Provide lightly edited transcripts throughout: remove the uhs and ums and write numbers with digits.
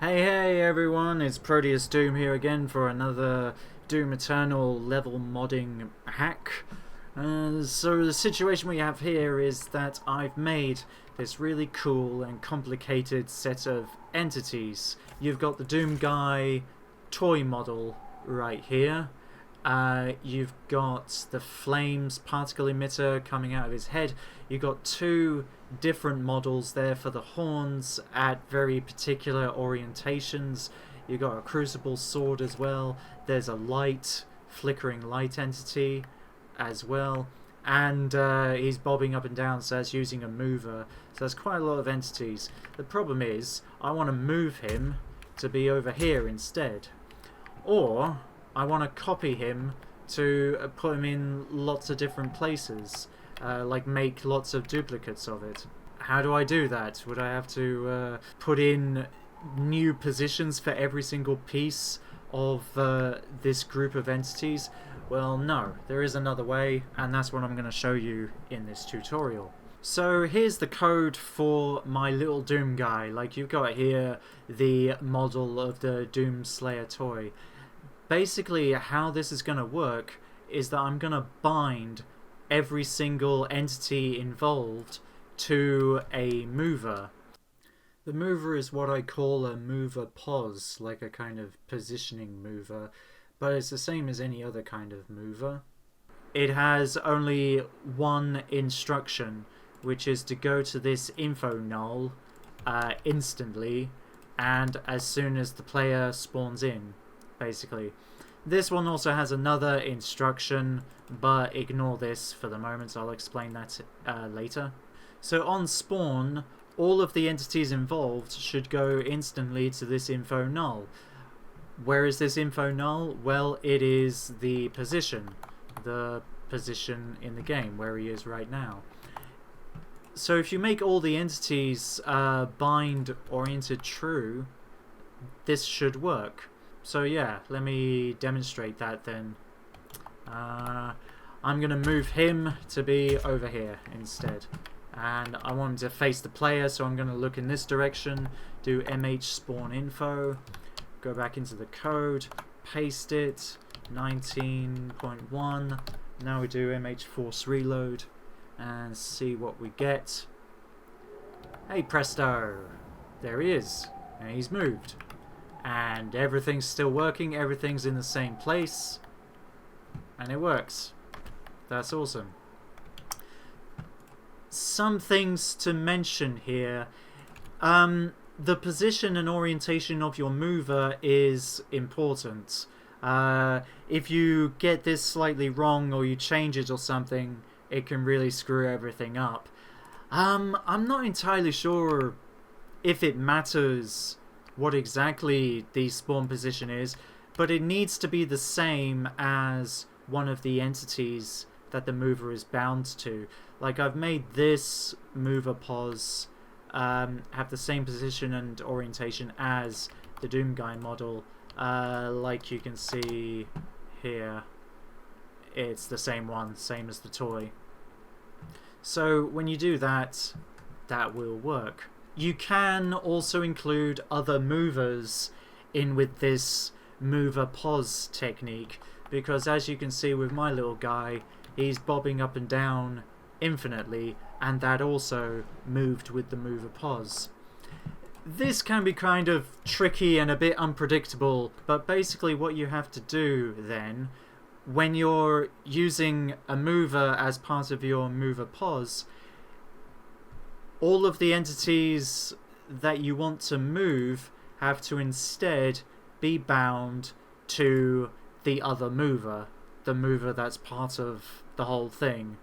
Hey everyone, it's Proteus Doom here again for another Doom Eternal level modding hack. So the situation we have here is that I've made this really cool and complicated set of entities. You've got the doomguy toy model right here. You've got the flames particle emitter coming out of his head. You've got two different models there for the horns at very particular orientations. You've got a crucible sword as well. There's a flickering light entity as well. And he's bobbing up and down, so that's using a mover. So there's quite a lot of entities. The problem is, I want to move him to be over here instead. Or I want to copy him to put him in lots of different places, like make lots of duplicates of it. How do I do that? Would I have to put in new positions for every single piece of this group of entities? Well, no, there is another way, and that's what I'm going to show you in this tutorial. So here's the code for my little Doom guy. Like, you've got here the model of the Doom Slayer toy. Basically, how this is going to work is that I'm going to bind every single entity involved to a mover. The mover is what I call a MOVERPOS, like a kind of positioning mover, but it's the same as any other kind of mover. It has only one instruction, which is to go to this info null instantly, and as soon as the player spawns in, basically. This one also has another instruction, but ignore this for the moment, so I'll explain that later. So on spawn, all of the entities involved should go instantly to this info null. Where is this info null? Well, it is the position in the game, where he is right now. So if you make all the entities bind oriented true, this should work. So yeah, let me demonstrate that then. I'm going to move him to be over here instead. And I want him to face the player, so I'm going to look in this direction, do mh spawn info, go back into the code, paste it, 19.1. Now we do mh force reload and see what we get. Hey presto! There he is, and he's moved. And everything's still working, everything's in the same place, and it works. That's awesome. Some things to mention here. The position and orientation of your mover is important. If you get this slightly wrong or you change it or something, it can really screw everything up. I'm not entirely sure if it matters what exactly the spawn position is, but it needs to be the same as one of the entities that the mover is bound to. Like, I've made this MOVERPOS have the same position and orientation as the doomguy model. Like you can see here, it's the same one, same as the toy. So when you do that, that will work. You can also include other movers in with this MOVERPOS technique, because as you can see with my little guy, he's bobbing up and down infinitely, and that also moved with the MOVERPOS. This can be kind of tricky and a bit unpredictable, but basically what you have to do then, when you're using a mover as part of your MOVERPOS, all of the entities that you want to move have to instead be bound to the other mover, the mover that's part of the whole thing.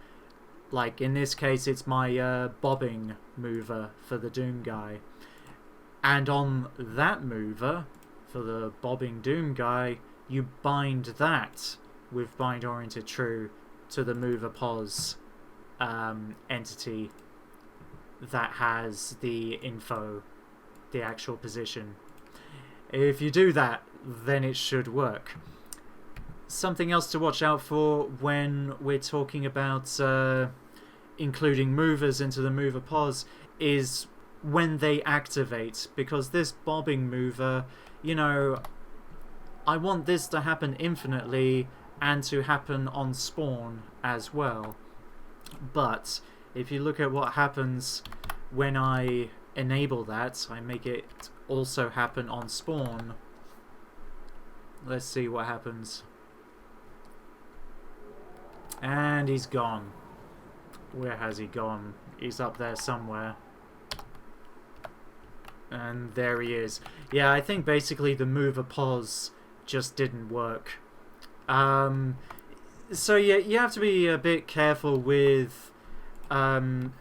Like in this case, it's my bobbing mover for the Doom guy. And on that mover, for the bobbing Doom guy, you bind that with bind oriented true to the MOVERPOS entity that has the info, the actual position. If you do that, then it should work. Something else to watch out for when we're talking about including movers into the MOVERPOS is when they activate, because this bobbing mover, you know, I want this to happen infinitely and to happen on spawn as well. But if you look at what happens when I enable that, I make it also happen on spawn. Let's see what happens. And he's gone. Where has he gone? He's up there somewhere. And there he is. Yeah, I think basically the MOVERPOS just didn't work. So yeah, you have to be a bit careful with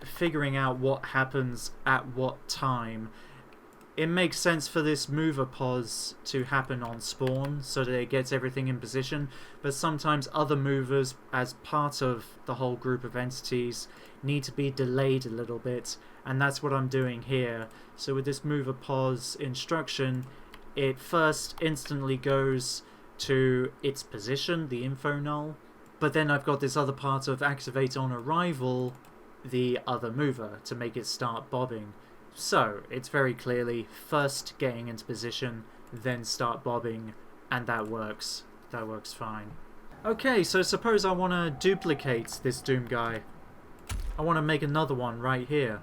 figuring out what happens at what time. It makes sense for this MOVERPOS to happen on spawn so that it gets everything in position, but sometimes other movers, as part of the whole group of entities, need to be delayed a little bit, and that's what I'm doing here. So with this MOVERPOS instruction, it first instantly goes to its position, the info null, but then I've got this other part of activate on arrival the other mover to make it start bobbing. So it's very clearly first getting into position, then start bobbing, and that works. That works fine. Okay, so suppose I want to duplicate this Doom guy. I want to make another one right here.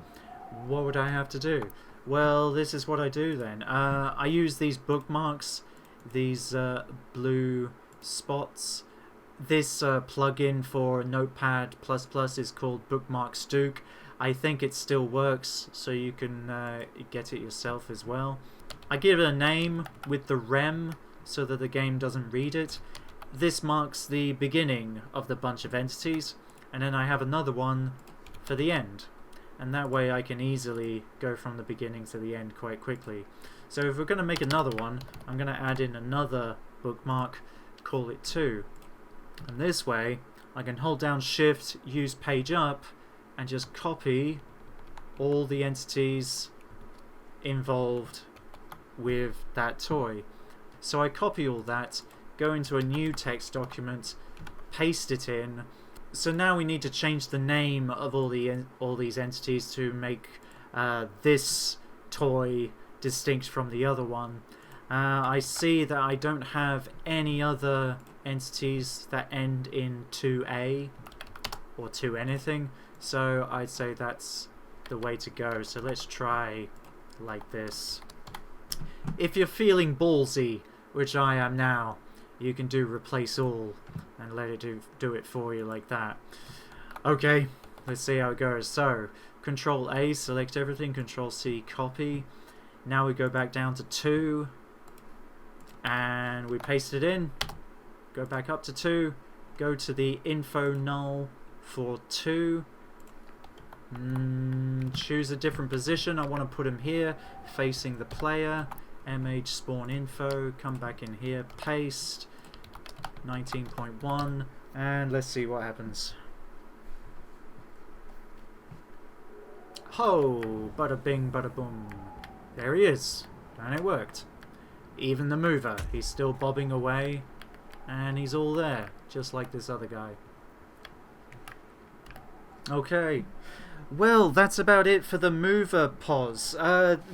What would I have to do? Well, this is what I do then. I use these bookmarks, these blue spots. This plugin for Notepad++ is called Bookmarks Duke. I think it still works, so you can get it yourself as well. I give it a name with the rem so that the game doesn't read it. This marks the beginning of the bunch of entities, and then I have another one for the end. And that way I can easily go from the beginning to the end quite quickly. So if we're going to make another one, I'm going to add in another bookmark, call it 2. And this way I can hold down Shift, use page up, and just copy all the entities involved with that toy. So I copy all that, go into a new text document, paste it in. So now we need to change the name of all these entities to make this toy distinct from the other one. I see that I don't have any other entities that end in 2A or 2 anything, so I'd say that's the way to go. So let's try like this. If you're feeling ballsy, which I am now, you can do replace all and let it do it for you like that. Okay, let's see how it goes. So Control A, select everything, Control C, copy. Now we go back down to 2 and we paste it in. Go back up to 2, go to the info null for 2, choose a different position. I want to put him here facing the player, mh spawn info, come back in here, paste 19.1, and let's see what happens. Ho, bada bing bada boom, there he is, and it worked. Even the mover, he's still bobbing away, and he's all there, just like this other guy. Okay, well, that's about it for the MOVERPOS.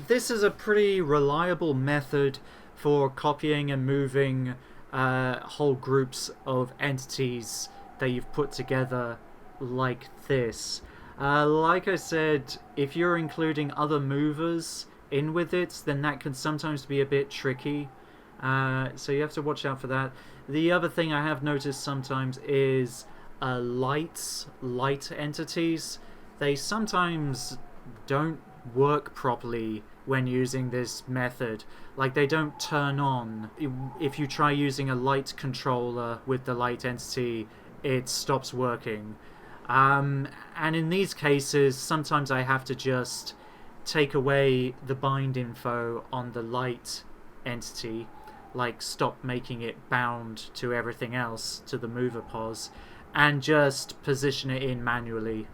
This is a pretty reliable method for copying and moving whole groups of entities that you've put together like this. Like I said, if you're including other movers in with it, then that can sometimes be a bit tricky. So you have to watch out for that. The other thing I have noticed sometimes is light entities. They sometimes don't work properly when using this method. Like, they don't turn on. If you try using a light controller with the light entity, it stops working. And in these cases, sometimes I have to just take away the bind info on the light entity, like stop making it bound to everything else, to the MOVERPOS, and just position it in manually.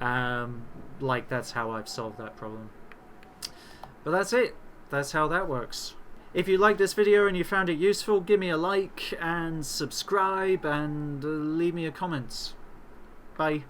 Like, that's how I've solved that problem. But that's it. That's how that works. If you liked this video and you found it useful, give me a like and subscribe and leave me a comment. Bye.